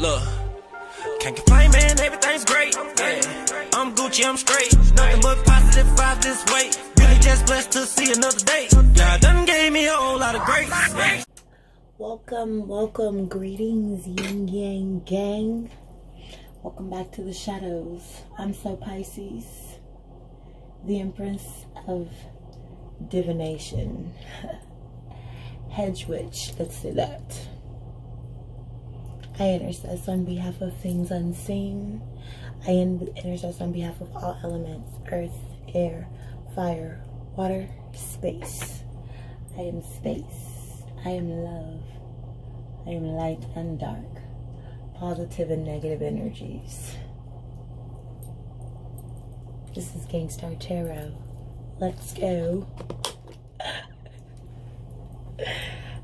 Look, can't complain, man, everything's great. Yeah, I'm Gucci, I'm straight. Nothing but positive vibes this way. Really just blessed to see another day. God done gave me a whole lot of grace. Welcome, greetings, yin yang gang. Welcome back to the shadows. I'm So Pisces, the Empress of Divination. Hedge witch, let's say that. I intercess on behalf of things unseen. I intercess on behalf of all elements: earth, air, fire, water, space. I am space. I am love. I am light and dark. Positive and negative energies. This is Gangstar Tarot. Let's go.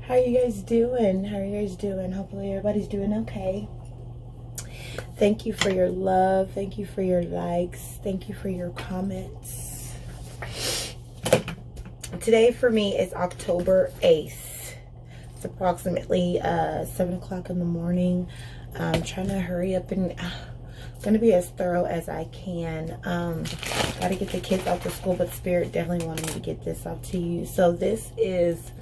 How are you guys doing? Hopefully everybody's doing okay. Thank you for your love. Thank you for your likes. Thank you for your comments. Today for me is October 8th. It's approximately 7 o'clock in the morning. I'm trying to hurry up and going to be as thorough as I can. Got to get the kids off to school, but Spirit definitely wanted me to get this off to you. So this is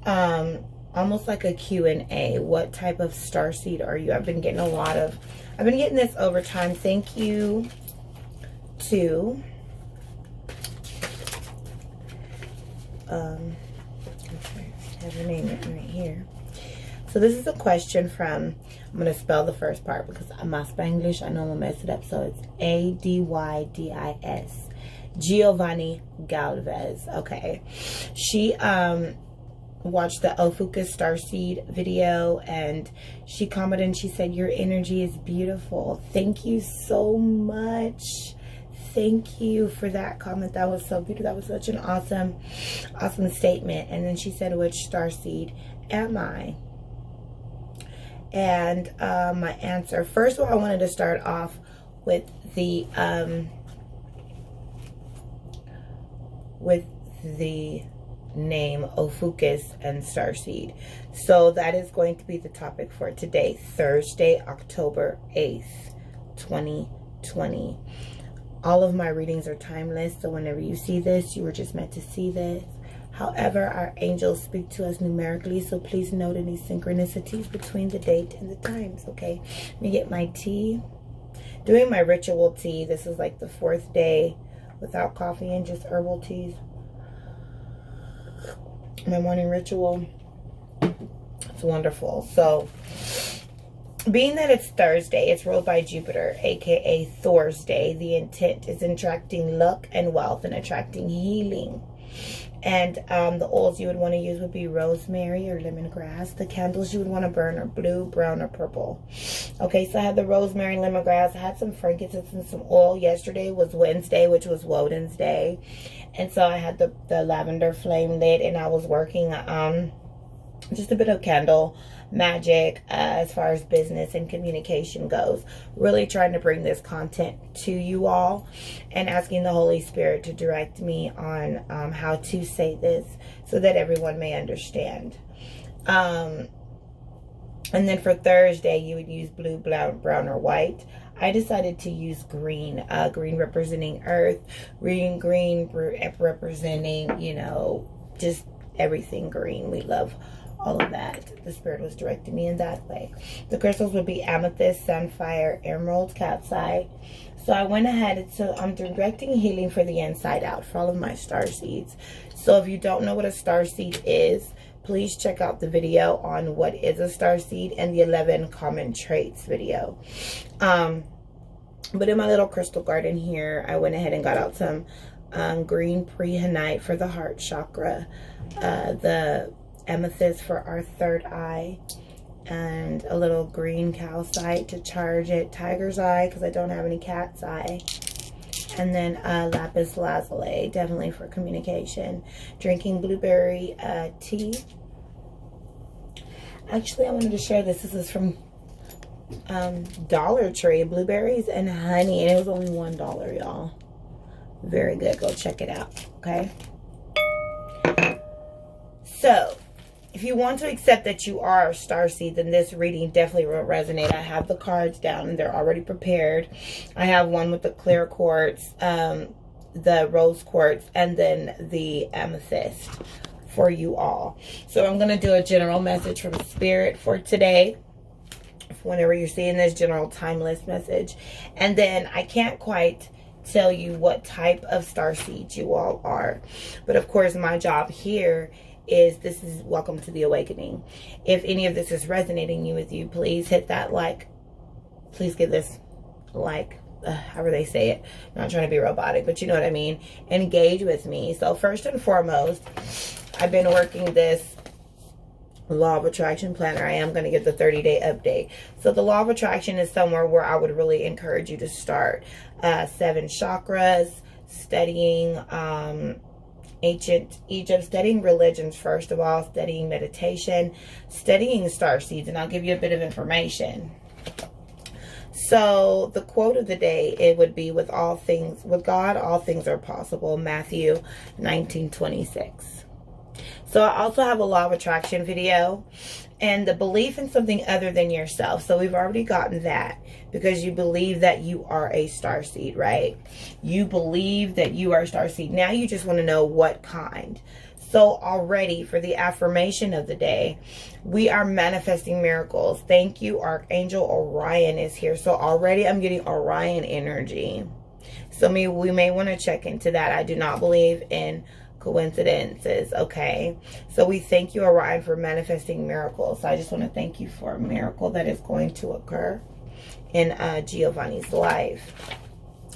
almost like a Q&A. What type of starseed are you? I've been getting this over time. Thank you to okay, I have your name written right here. So this is a question from, I'm going to spell the first part because I'm not Spanglish. I know I'm going to mess it up. So it's A-D-Y-D-I-S. Giovanni Galvez. Okay. She watched the Ophiucus Starseed video and she commented and she said, your energy is beautiful. Thank you so much. Thank you for that comment. That was so beautiful. That was such an awesome statement. And then she said, which starseed am I? And my answer, first of all, I wanted to start off with the name Ophiucus and Starseed. So that is going to be the topic for today, Thursday, October 8th, 2020. All of my readings are timeless, so whenever you see this, you were just meant to see this. However, our angels speak to us numerically, so please note any synchronicities between the date and the times, okay? Let me get my tea. Doing my ritual tea. This is like the 4th day without coffee and just herbal teas. My morning ritual. It's wonderful. So, being that it's Thursday, it's ruled by Jupiter, aka Thor's day. The intent is attracting luck and wealth and attracting healing. And the oils you would want to use would be rosemary or lemongrass. The candles you would want to burn are blue, brown, or purple. Okay, so I had the rosemary, lemongrass. I had some frankincense and some oil. Yesterday was Wednesday, which was Woden's day. And so I had the lavender flame lit, and I was working just a bit of candle magic as far as business and communication goes. Really trying to bring this content to you all and asking the Holy Spirit to direct me on how to say this so that everyone may understand. And then for Thursday, you would use blue, brown, or white. I decided to use green. Green representing earth, green representing, you know, just everything green. We love all of that. The Spirit was directing me in that way. The crystals would be amethyst, sapphire, emerald, cat's eye. So I went ahead, so I'm directing healing for the inside out for all of my star seeds. So if you don't know what a star seed is, please check out the video on what is a star seed and the 11 common traits video. But in my little crystal garden here, I went ahead and got out some green prehenite for the heart chakra, the amethyst for our third eye, and a little green calcite to charge it, tiger's eye because I don't have any cat's eye, and then lapis lazuli, definitely for communication. Drinking blueberry tea. Actually, I wanted to share this. This is from Dollar Tree, blueberries and honey, and it was only $1, y'all. Very good. Go check it out, okay? So if you want to accept that you are a starseed, then this reading definitely will resonate. I have the cards down and they're already prepared. I have one with the clear quartz, the rose quartz, and then the amethyst for you all. So I'm going to do a general message from Spirit for today, whenever you're seeing this general timeless message. And then I can't quite tell you what type of starseed you all are, but of course my job here is, this is welcome to the awakening. If any of this is resonating with you, please hit that like. Please give this like, however they say it. I'm not trying to be robotic, but you know what I mean. Engage with me. So first and foremost, I've been working this Law of Attraction planner. I am going to get the 30-day update. So the Law of Attraction is somewhere where I would really encourage you to start. 7 chakras, studying ancient Egypt, studying religions first of all, studying meditation, studying star seeds, and I'll give you a bit of information. So the quote of the day, it would be, with God all things are possible, Matthew 19:26. So I also have a Law of Attraction video, and the belief in something other than yourself. So we've already gotten that, because you believe that you are a starseed, right? You believe that you are a starseed. Now you just want to know what kind. So already for the affirmation of the day, we are manifesting miracles. Thank you, Archangel Orion is here. So already I'm getting Orion energy. So we may want to check into that. I do not believe in coincidences, okay? So we thank you, Orion, for manifesting miracles. So I just want to thank you for a miracle that is going to occur in Giovanni's life.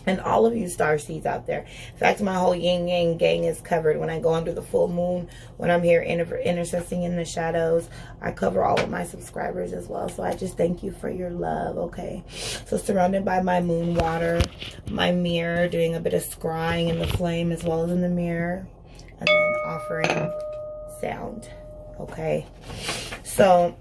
And all of you star seeds out there. In fact, my whole yin yang gang is covered. When I go under the full moon, when I'm here intercessing in the shadows, I cover all of my subscribers as well. So I just thank you for your love, okay? So surrounded by my moon water, my mirror, doing a bit of scrying in the flame as well as in the mirror, and then offering sound, okay? So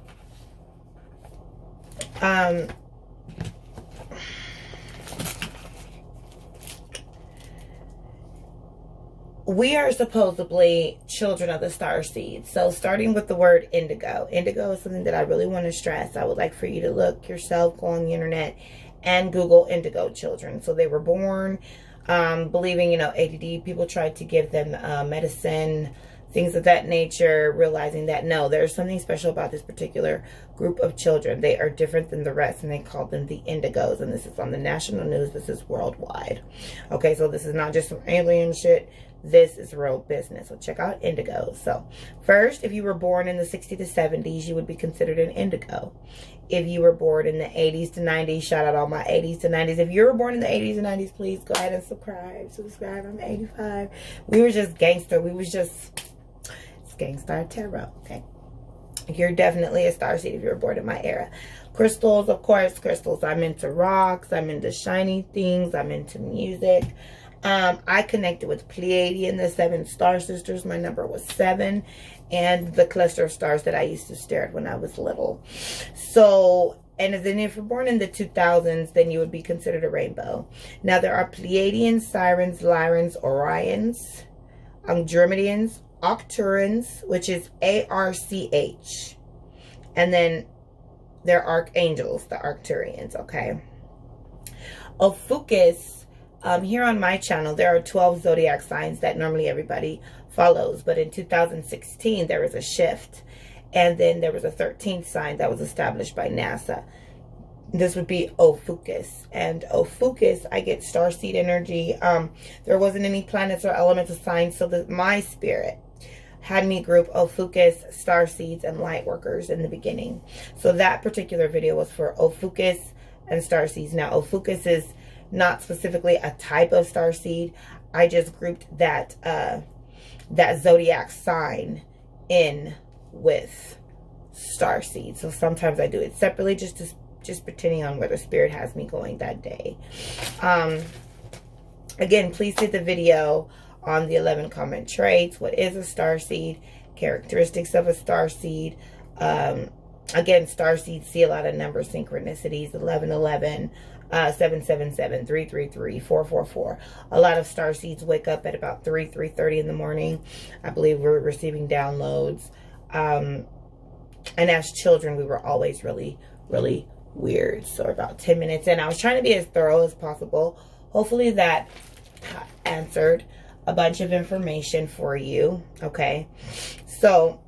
we are supposedly children of the star seeds. So starting with the word indigo. Indigo is something that I really want to stress. I would like for you to look yourself, go on the internet and Google indigo children. So they were born believing, you know, ADD. People tried to give them medicine, things of that nature, realizing that no, there's something special about this particular group of children. They are different than the rest, and they called them the indigos. And this is on the national news. This is worldwide. Okay, so this is not just some alien shit. This is real business. So check out indigo. So first, if you were born in the 60s to 70s, you would be considered an indigo. If you were born in the 80s to 90s, shout out all my 80s to 90s. If you were born in the 80s and 90s, please go ahead and subscribe. I'm 85. We were just gangster. We was just Gangstar Tarot, okay? You're definitely a starseed if you were born in my era. Crystals, of course, crystals. I'm into rocks. I'm into shiny things. I'm into music. I connected with Pleiadian, the 7 star sisters. My number was 7. And the cluster of stars that I used to stare at when I was little. So, and then if you're born in the 2000s, then you would be considered a rainbow. Now, there are Pleiadians, Sirens, Lyrans, Orions, Andromedians, Arcturians, which is ARCH. And then there are archangels, the Arcturians, okay? Ophiucus, here on my channel, there are 12 zodiac signs that normally everybody follows. But in 2016, there was a shift. And then there was a 13th sign that was established by NASA. This would be Ophiucus. And Ophiucus, I get starseed energy. There wasn't any planets or elements assigned, so that my spirit had me group Ophiucus, starseeds, and light workers in the beginning. So that particular video was for Ophiucus and starseeds. Now, Ophiucus is not specifically a type of starseed. I just grouped that that zodiac sign in with starseed. So sometimes I do it separately, just depending on where the spirit has me going that day. Again, please hit the video on the 11 common traits. What is a starseed? Characteristics of a starseed. Again, starseeds see a lot of number synchronicities. 1111, 777, 333, 444. A lot of starseeds wake up at about 3:30 in the morning. I believe we're receiving downloads. And as children, we were always really, really weird. So about 10 minutes in, I was trying to be as thorough as possible. Hopefully that answered a bunch of information for you. Okay. So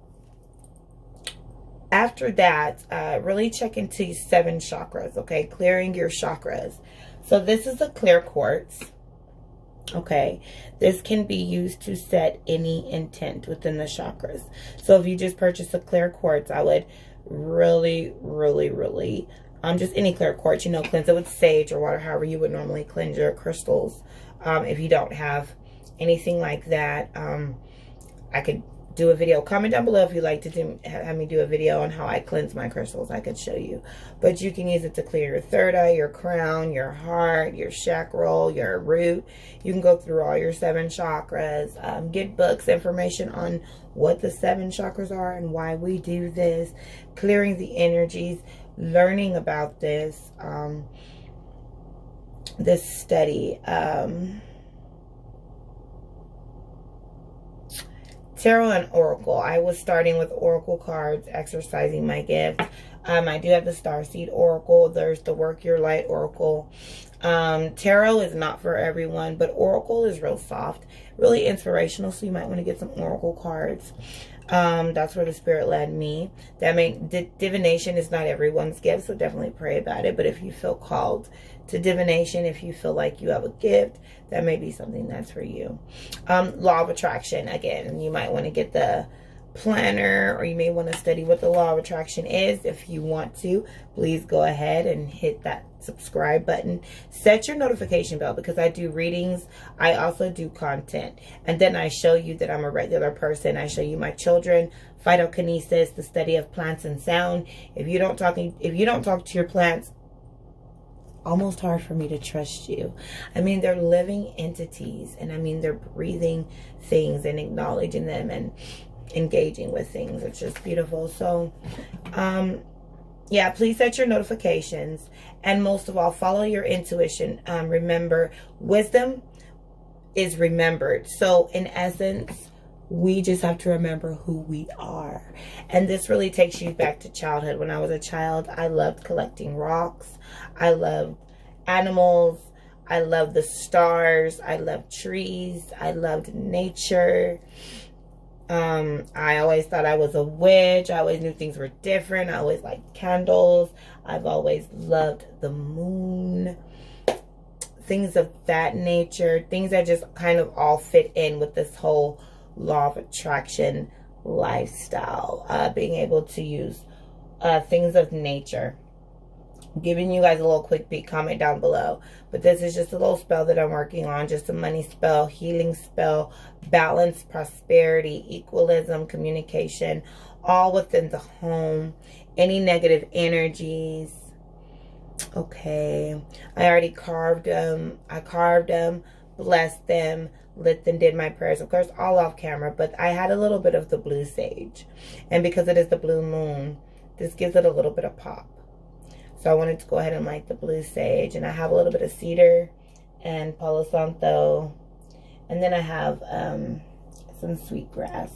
after that, really check into 7 chakras. Okay. Clearing your chakras. So this is a clear quartz. Okay, this can be used to set any intent within the chakras. So if you just purchase a clear quartz, I would really, just any clear quartz, you know, cleanse it with sage or water, however you would normally cleanse your crystals. If you don't have anything like that, I could do a video. Comment down below if you'd like to have me do a video on how I cleanse my crystals. I could show you. But you can use it to clear your third eye, your crown, your heart, your chakra, your root. You can go through all your 7 chakras. Get books, information on what the 7 chakras are and why we do this. Clearing the energies, learning about this, this study. Tarot and Oracle. I was starting with Oracle cards, exercising my gift. I do have the Starseed Oracle. There's the Work Your Light Oracle. Tarot is not for everyone, but Oracle is real soft, really inspirational. So you might want to get some Oracle cards. That's where the Spirit led me. Divination is not everyone's gift, so definitely pray about it. But if you feel called to divination, if you feel like you have a gift, that may be something that's for you. Law of attraction, again, you might want to get the planner, or you may want to study what the law of attraction is. If you want to, please go ahead and hit that subscribe button. Set your notification bell, because I do readings. I also do content, and then I show you that I'm a regular person. I show you my children, phytokinesis, the study of plants and sound. If you don't talk to your plants, almost hard for me to trust you. I mean, they're living entities, and I mean, they're breathing things and acknowledging them and engaging with things. It's just beautiful. So yeah, please set your notifications, and most of all, follow your intuition. Remember, wisdom is remembered. So in essence, we just have to remember who we are. And this really takes you back to childhood. When I was a child, I loved collecting rocks. I loved animals. I loved the stars. I loved trees. I loved nature. I always thought I was a witch. I always knew things were different. I always liked candles. I've always loved the moon. Things of that nature. Things that just kind of all fit in with this whole law of attraction lifestyle. Being able to use things of nature. Giving you guys a little quick peek. Comment down below. But this is just a little spell that I'm working on. Just a money spell, healing spell, balance, prosperity, equalism, communication, all within the home. Any negative energies. Okay. I already carved them. I carved them, blessed them, lit them, did my prayers. Of course, all off camera. But I had a little bit of the blue sage. And because it is the blue moon, this gives it a little bit of pop. So I wanted to go ahead and light the blue sage. And I have a little bit of cedar and Palo Santo. And then I have some sweetgrass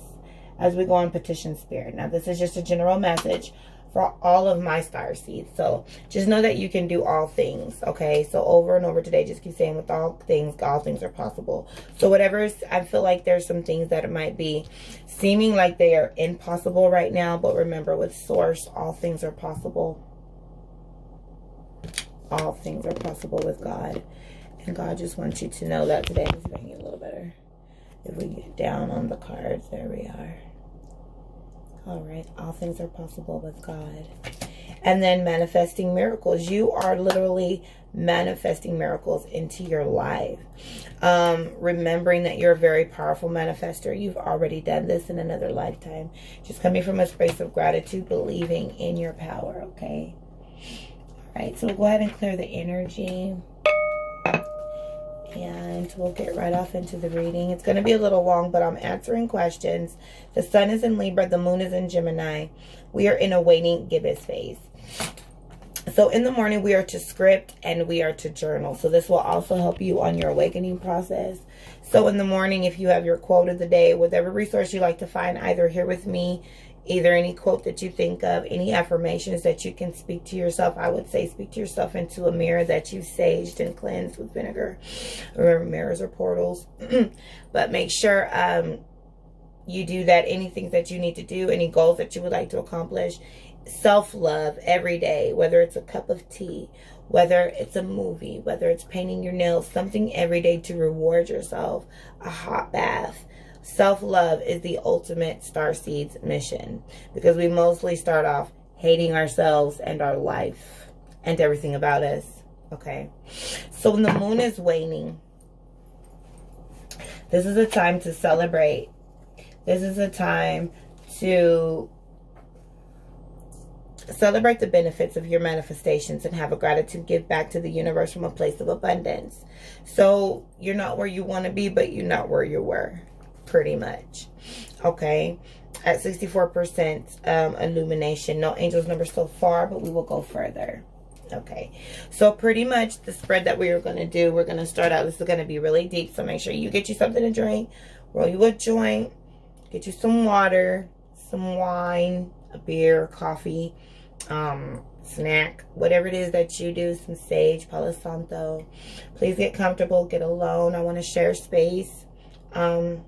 as we go on Petition Spirit. Now, this is just a general message for all of my star seeds. So just know that you can do all things, okay? So over and over today, just keep saying with all things are possible. So whatever, I feel like there's some things that it might be seeming like they are impossible right now. But remember, with Source, all things are possible. All things are possible with God. And God just wants you to know that today. Let's bring it a little better. If we get down on the cards, there we are. All right. All things are possible with God. And then manifesting miracles. You are literally manifesting miracles into your life. Remembering that you're a very powerful manifester. You've already done this in another lifetime. Just coming from a space of gratitude, believing in your power, okay? Right, so we'll go ahead and clear the energy, and we'll get right off into the reading. It's going to be a little long, but I'm answering questions. The sun is in Libra, the moon is in Gemini. We are in a waiting gibbous phase. So in the morning, we are to script and we are to journal. So this will also help you on your awakening process. So in the morning, if you have your quote of the day, whatever resource you like to find, either here with me Either any quote that you think of, any affirmations that you can speak to yourself. I would say speak to yourself into a mirror that you've saged and cleansed with vinegar. Remember, mirrors are portals. But make sure you do that. Anything that you need to do, any goals that you would like to accomplish. Self-love every day, whether it's a cup of tea, whether it's a movie, whether it's painting your nails, something every day to reward yourself, a hot bath. Self-love is the ultimate Starseed's mission, because we mostly start off hating ourselves and our life and everything about us. Okay, so when the moon is waning, this is a time to celebrate. This is a time to celebrate the benefits of your manifestations and have a gratitude, give back to the universe from a place of abundance. So you're not where you want to be, but you're not where you were, pretty much. Okay, at 64% illumination. No angels number so far, but we will go further. Okay, so pretty much the spread that we are going to do, we're going to start out, this is going to be really deep, so make sure you get you something to drink, roll you a joint, get you some water, some wine, a beer, coffee, snack, whatever it is that you do, some sage, Palo Santo. Please get comfortable, get alone. I want to share space. And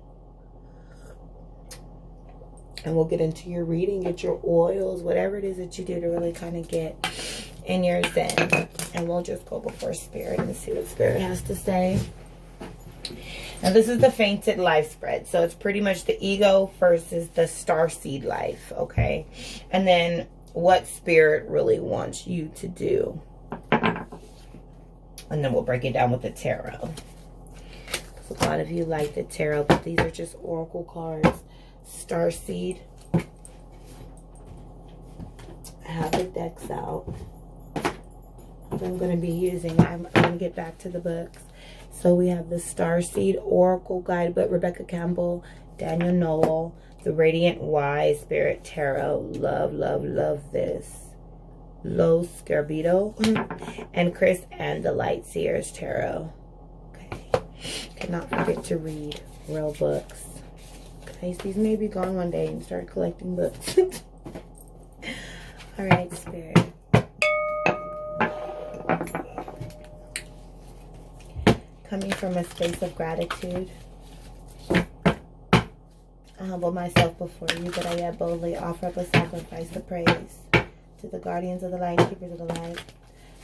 we'll get into your reading, get your oils, whatever it is that you do to really kind of get in your zen. And we'll just go before Spirit and see what Spirit has to say. Now, this is the fainted life spread. So it's pretty much the ego versus the starseed life, okay? And then what Spirit really wants you to do. And then we'll break it down with the tarot. So a lot of you like the tarot, but these are just oracle cards. Starseed. I have the decks out that I'm going to be using. I'm going to get back to the books. So we have the Starseed Oracle Guidebook, Rebecca Campbell, Daniel Noel, the Radiant Wise Spirit Tarot. Love, love, love this. Los Scarabito and Chris and the Light Seers Tarot. Okay. Cannot forget to read real books. Okay, so these may be gone one day and start collecting books. All right, Spirit. Coming from a space of gratitude, I humble myself before you, that I yet boldly offer up a sacrifice of praise to the guardians of the light, keepers of the light,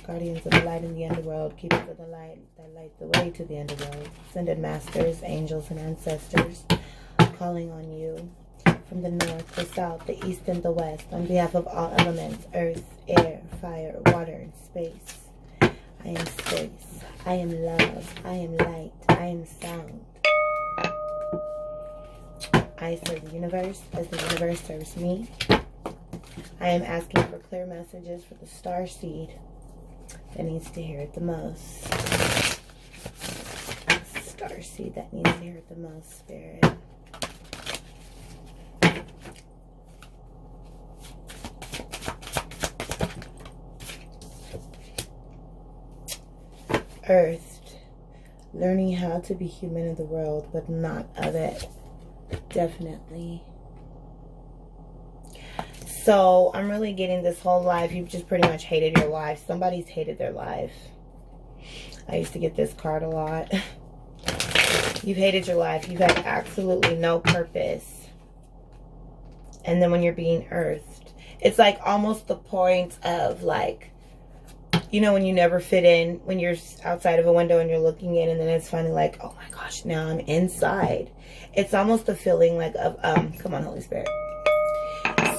guardians of the light in the underworld, keepers of the light that light the way to the underworld, ascended masters, angels, and ancestors, calling on you from the north, the south, the east, and the west, on behalf of all elements, earth, air, fire, water, and space. I am space. I am love. I am light. I am sound. I serve the universe as the universe serves me. I am asking for clear messages for the starseed that needs to hear it the most. Starseed that needs to hear it the most, Spirit. Earth, learning how to be human in the world, but not of it. Definitely. So I'm really getting this whole life. You've just pretty much hated your life. Somebody's hated their life. I used to get this card a lot. You've hated your life. You've had absolutely no purpose. And then when you're being earthed, it's like almost the point of like, you know, when you never fit in, when you're outside of a window and you're looking in, and then it's finally like, oh my gosh, now I'm inside. It's almost the feeling like of, come on, Holy Spirit.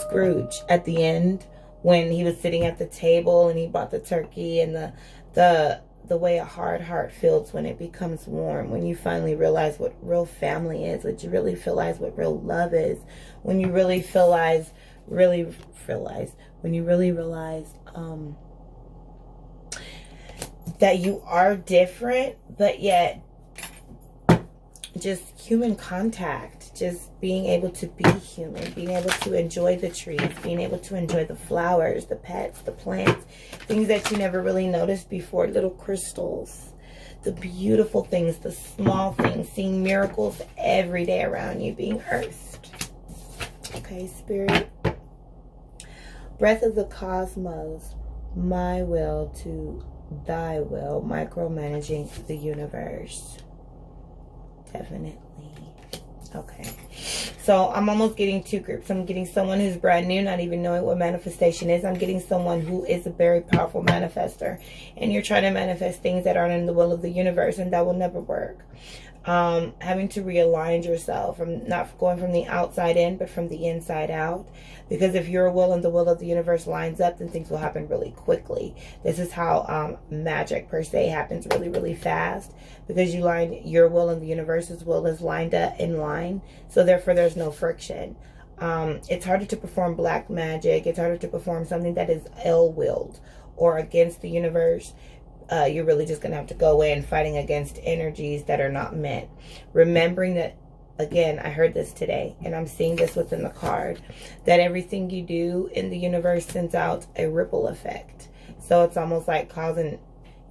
Scrooge at the end, when he was sitting at the table and he bought the turkey, and the way a hard heart feels when it becomes warm, when you finally realize what real family is, when you really realize what real love is, when you really realize, that you are different, but yet just human contact, just being able to be human, being able to enjoy the trees, being able to enjoy the flowers, the pets, the plants, things that you never really noticed before, little crystals, the beautiful things, the small things, seeing miracles every day around you, being earthed. Okay, Spirit. Breath of the cosmos, my will to thy will, micromanaging the universe. Definitely. Okay. So I'm almost getting two groups. I'm getting someone who's brand new, not even knowing what manifestation is. I'm getting someone who is a very powerful manifester. And you're trying to manifest things that aren't in the will of the universe, and that will never work. Having to realign yourself from not going from the outside in, but from the inside out. Because if your will and the will of the universe lines up, then things will happen really quickly. This is how magic per se happens really, really fast. Because you line your will and the universe's will is lined up in line. So therefore there's no friction. It's harder to perform black magic. It's harder to perform something that is ill-willed or against the universe. You're really just going to have to go in fighting against energies that are not meant. Remembering that, again, I heard this today, and I'm seeing this within the card, that everything you do in the universe sends out a ripple effect. So it's almost like causing,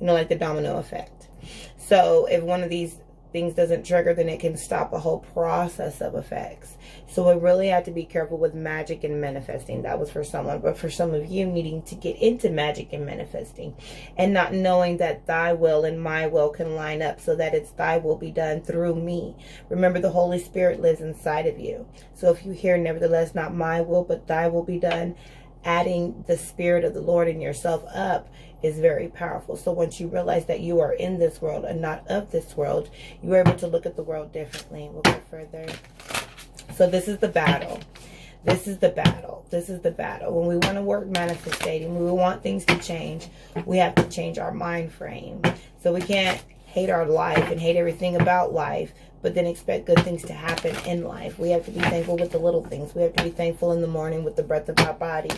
you know, like the domino effect. So if one of these things doesn't trigger, then it can stop a whole process of effects. So we really have to be careful with magic and manifesting. That was for someone, but for some of you needing to get into magic and manifesting and not knowing that thy will and my will can line up so that it's thy will be done through me. Remember, the Holy Spirit lives inside of you. So if you hear, nevertheless, not my will, but thy will be done, adding the Spirit of the Lord in yourself up is very powerful. So once you realize that you are in this world and not of this world, you are able to look at the world differently. We'll go further. So this is the battle. This is the battle. This is the battle. When we want to work manifesting, when we want things to change, we have to change our mind frame. So we can't hate our life and hate everything about life, but then expect good things to happen in life. We have to be thankful with the little things. We have to be thankful in the morning with the breath of our body.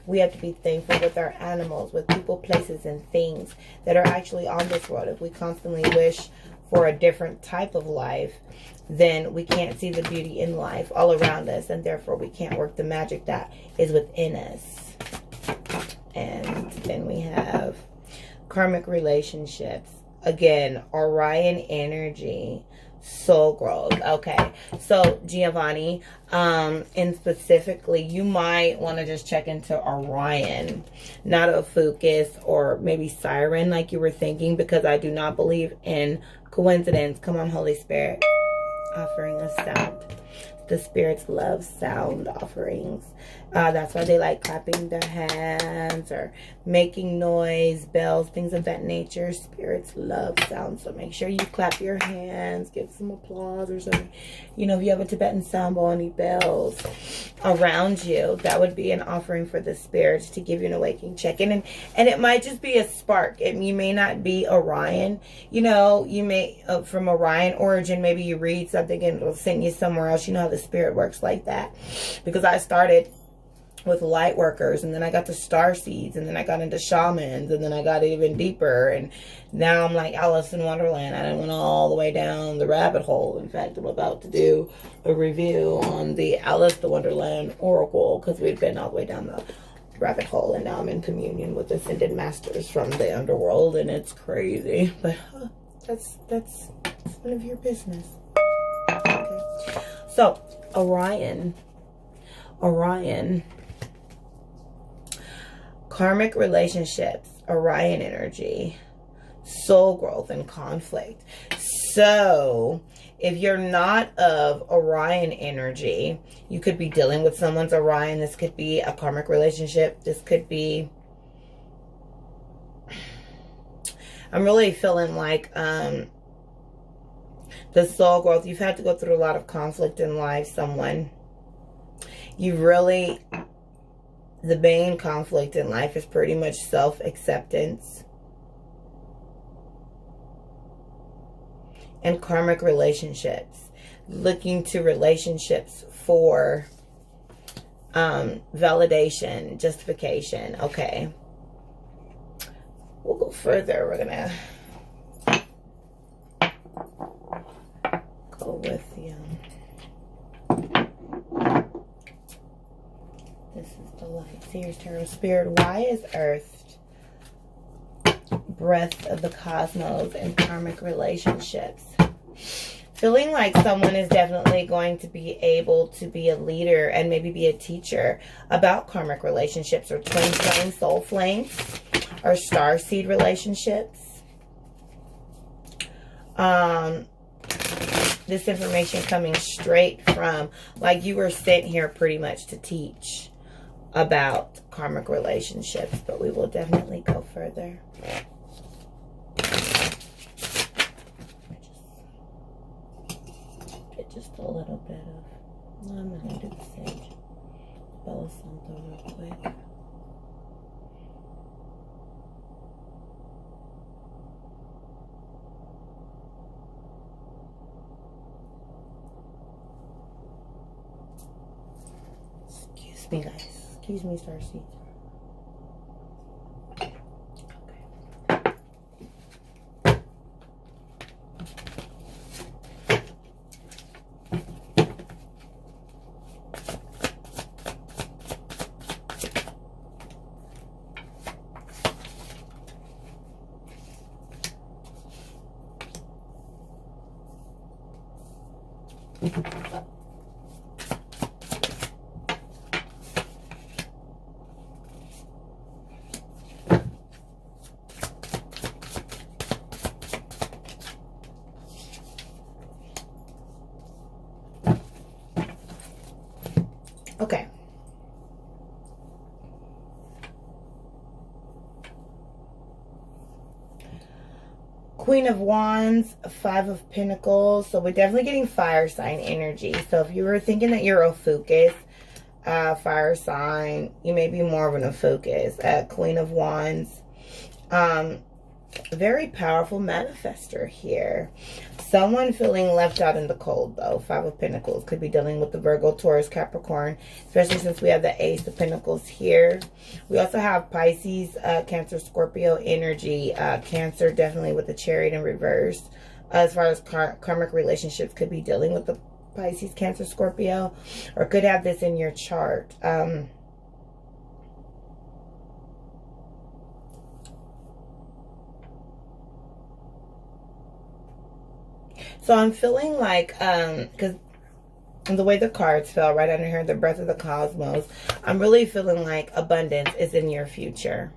We have to be thankful with our animals, with people, places, and things that are actually on this world. If we constantly wish for a different type of life, then we can't see the beauty in life all around us, and therefore we can't work the magic that is within us. And then we have karmic relationships. Again, Orion energy, soul growth. Okay, so Giovanni, and specifically, you might want to just check into Orion, not Ophiucus or maybe Siren like you were thinking, because I do not believe in coincidence. Come on, Holy Spirit. Offering a sound. The spirits love sound offerings. That's why they like clapping their hands or making noise, bells, things of that nature. Spirits love sound. So make sure you clap your hands, give some applause or something. You know, if you have a Tibetan sound bowl, any bells around you, that would be an offering for the spirits to give you an awakening check-in. And it might just be a spark. You may not be Orion. You know, you may, from Orion origin, maybe you read something and it'll send you somewhere else. You know how the spirit works like that. Because I started with light workers, and then I got to Starseeds, and then I got into shamans, and then I got even deeper, and now I'm like Alice in Wonderland. I went all the way down the rabbit hole. In fact, I'm about to do a review on the Alice in Wonderland Oracle, because we've been all the way down the rabbit hole, and now I'm in communion with ascended masters from the underworld, and it's crazy, but that's none of your business. Okay. So Orion, karmic relationships, Orion energy, soul growth, and conflict. So if you're not of Orion energy, you could be dealing with someone's Orion. This could be a karmic relationship. This could be, I'm really feeling like the soul growth. You've had to go through a lot of conflict in life, someone. You really, the main conflict in life is pretty much self-acceptance and karmic relationships. Looking to relationships for validation, justification. Okay. We'll go further. We're going to go with the... This is the light. Seers Tarot Spirit. Why is Earth, breath of the cosmos, and karmic relationships? Feeling like someone is definitely going to be able to be a leader and maybe be a teacher about karmic relationships or twin flame, soul flames, or starseed relationships. This information coming straight from, like, you were sent here pretty much to teach about karmic relationships, but we will definitely go further. Just a little bit of, no, I'm not going to do the sage. Bella Santo real quick. Excuse me, guys. Excuse me, Starseed. Okay. Queen of Wands, Five of Pentacles. So we're definitely getting fire sign energy. So if you were thinking that you're Ophiucus, fire sign, you may be more of an Ophiucus. Queen of Wands. Very powerful manifester here. Someone feeling left out in the cold, though. Five of Pentacles could be dealing with the Virgo, Taurus, Capricorn, especially since we have the Ace of Pentacles here. We also have Pisces, Cancer, Scorpio energy. Cancer definitely with the Chariot in reverse. As far as karmic relationships, could be dealing with the Pisces, Cancer, Scorpio, or could have this in your chart. So I'm feeling like, because the way the cards fell right under here, the breath of the cosmos, I'm really feeling like abundance is in your future.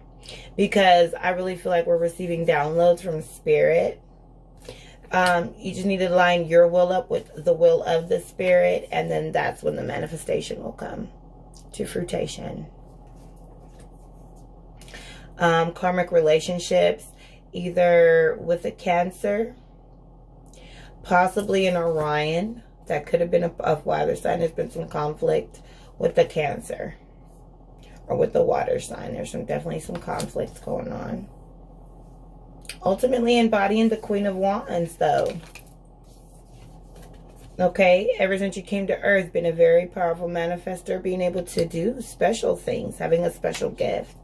Because I really feel like we're receiving downloads from spirit. You just need to line your will up with the will of the spirit, and then that's when the manifestation will come to fruition. Karmic relationships, either with a Cancer, possibly an Orion. That could have been a water sign. There's been some conflict with the Cancer or with the water sign. There's definitely some conflicts going on. Ultimately embodying the Queen of Wands, though. Okay, ever since you came to Earth, been a very powerful manifester, being able to do special things, having a special gift,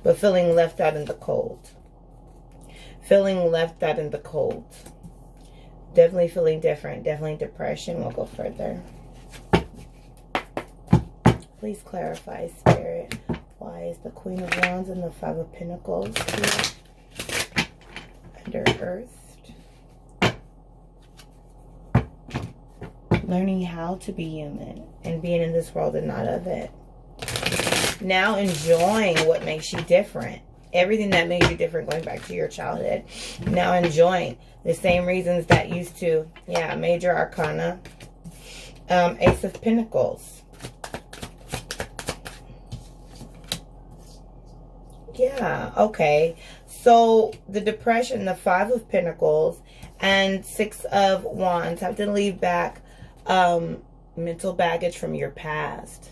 but feeling left out in the cold. Feeling left out in the cold. Definitely feeling different. Definitely depression. We'll go further. Please clarify, Spirit. Why is the Queen of Wands and the Five of Pentacles here? Under Earth. Learning how to be human and being in this world and not of it. Now enjoying what makes you different. Everything that made you different, going back to your childhood. Now enjoying the same reasons that used to, yeah, Major Arcana. Ace of Pentacles. Yeah, okay. So the depression, the Five of Pentacles, and Six of Wands have to leave back mental baggage from your past.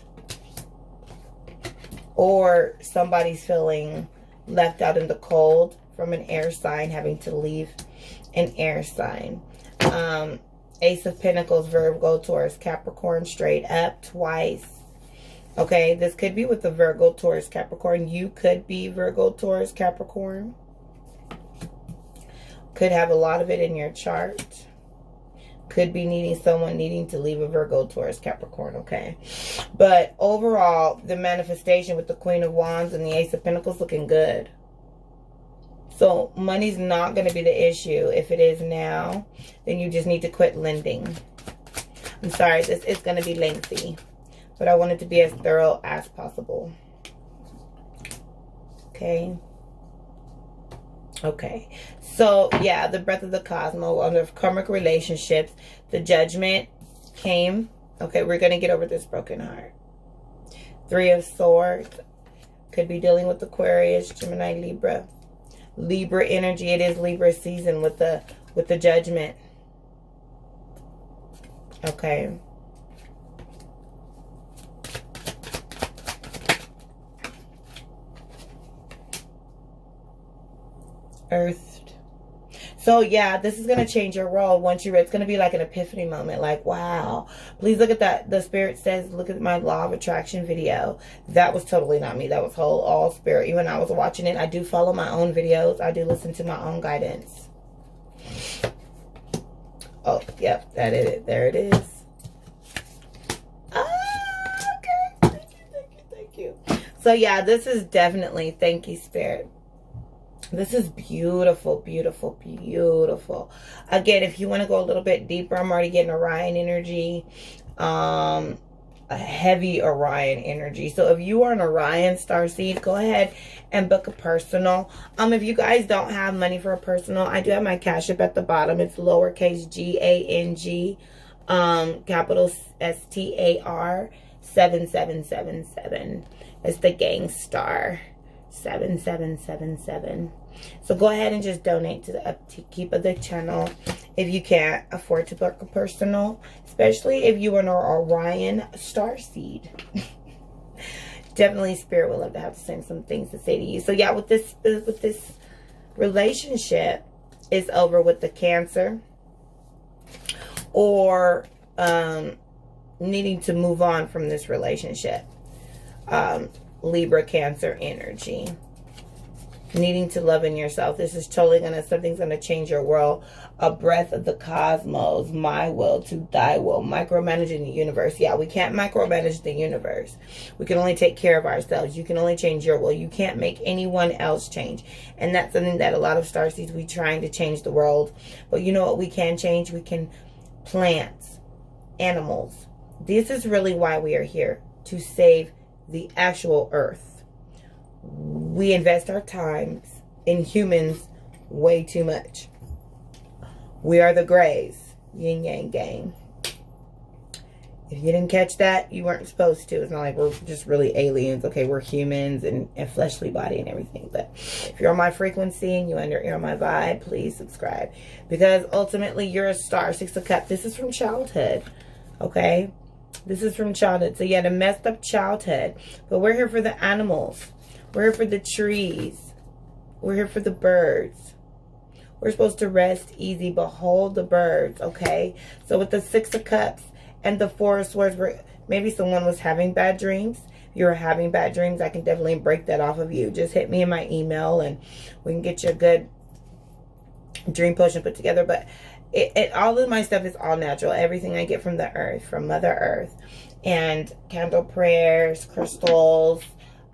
Or somebody's feeling left out in the cold from an air sign, having to leave an air sign. Ace of Pentacles, Virgo, Taurus, Capricorn, straight up twice. Okay, this could be with the Virgo, Taurus, Capricorn. You could be Virgo, Taurus, Capricorn. Could have a lot of it in your chart. Could be needing someone needing to leave a Virgo, Taurus, Capricorn, okay? But overall, the manifestation with the Queen of Wands and the Ace of Pentacles looking good. So money's not going to be the issue. If it is now, then you just need to quit lending. I'm sorry, this is going to be lengthy, but I want it to be as thorough as possible. Okay. Okay. So, yeah, the breath of the cosmos, under karmic relationships, the judgment came. Okay, we're going to get over this broken heart. 3 of Swords. Could be dealing with Aquarius, Gemini, Libra. Libra energy. It is Libra season with the judgment. Okay. Earthed. So yeah, this is going to change your world once it's going to be like an epiphany moment. Like, wow, please look at that. The spirit says, look at my law of attraction video. That was totally not me. That was all spirit. Even I was watching it. I do follow my own videos. I do listen to my own guidance. Oh, yep, that is it. There it is. Okay. Thank you. So yeah, this is definitely, thank you, spirit. This is beautiful, beautiful, beautiful. Again, if you want to go a little bit deeper, I'm already getting Orion energy, a heavy Orion energy. So if you are an Orion starseed, go ahead and book a personal. If you guys don't have money for a personal, I do have my cash app at the bottom. It's lowercase GANG, capital STAR 7777. It's the gang star. 7777. So go ahead and just donate to the upkeep of the channel if you can't afford to book a personal, especially if you are an Orion starseed. Definitely spirit would love to have some things to say to you. So yeah, with this relationship is over with the Cancer or needing to move on from this relationship. Libra, Cancer energy. Needing to love in yourself. This is totally something's gonna change your world. A breath of the cosmos. My will to thy will. Micromanaging the universe. Yeah, we can't micromanage the universe. We can only take care of ourselves. You can only change your will. You can't make anyone else change. And that's something that a lot of starseeds, we trying to change the world. But you know what we can change? We can plants, animals. This is really why we are here. To save the actual earth. We invest our times in humans way too much. We are the grays. Yin Yang gang. If you didn't catch that, you weren't supposed to. It's not like we're just really aliens. Okay, we're humans and fleshly body and everything. But if you're on my frequency and you're on my vibe, please subscribe. Because ultimately, you're a star. 6 of Cups. This is from childhood. Okay? This is from childhood. So you had a messed up childhood. But we're here for the animals. We're here for the trees. We're here for the birds. We're supposed to rest easy. Behold the birds. Okay? So with the 6 of Cups and the 4 of Swords, maybe someone was having bad dreams. If you're having bad dreams, I can definitely break that off of you. Just hit me in my email and we can get you a good dream potion put together. But all of my stuff is all natural. Everything I get from the earth, from Mother Earth. And candle prayers, crystals,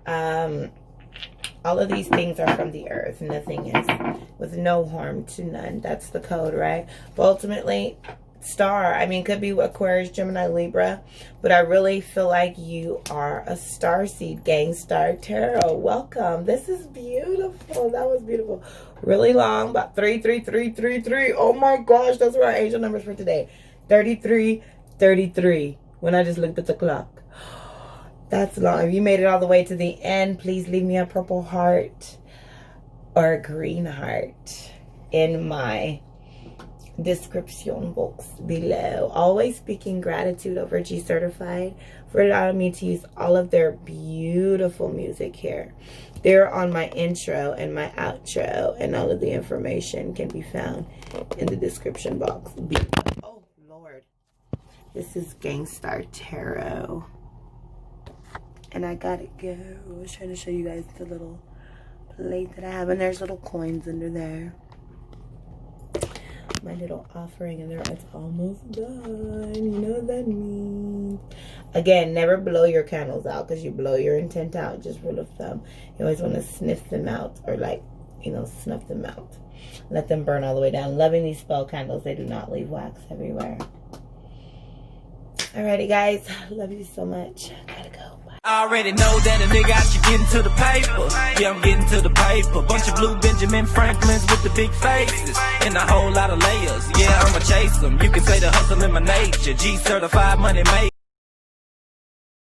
all of these things are from the earth. Nothing is with no harm to none. That's the code, right? But ultimately, star. I mean, could be Aquarius, Gemini, Libra. But I really feel like you are a starseed, gang star tarot. Welcome. This is beautiful. That was beautiful. Really long, about 33333. Oh my gosh, those are our angel numbers for today. 3333. When I just looked at the clock. That's long. If you made it all the way to the end, please leave me a purple heart or a green heart in my description box below. Always speaking gratitude over G Certified for allowing me to use all of their beautiful music here. They're on my intro and my outro, and all of the information can be found in the description box below. Oh Lord, this is Gangstar Tarot, and I gotta go. I was trying to show you guys the little plate that I have, and there's little coins under there. My little offering in there. It's almost done. You know what that means. Again, never blow your candles out, because you blow your intent out. Just rule of thumb. You always want to sniff them out, or like you know, snuff them out. Let them burn all the way down. Loving these spell candles. They do not leave wax everywhere. Alrighty, guys. Love you so much. Gotta go. Bye. I already know that a nigga out you getting to the paper. Yeah, I'm getting to the paper. Bunch of blue Benjamin Franklins with the big faces and a whole lot of layers. Yeah, I'ma chase them. You can say the hustle in my nature. G certified money made.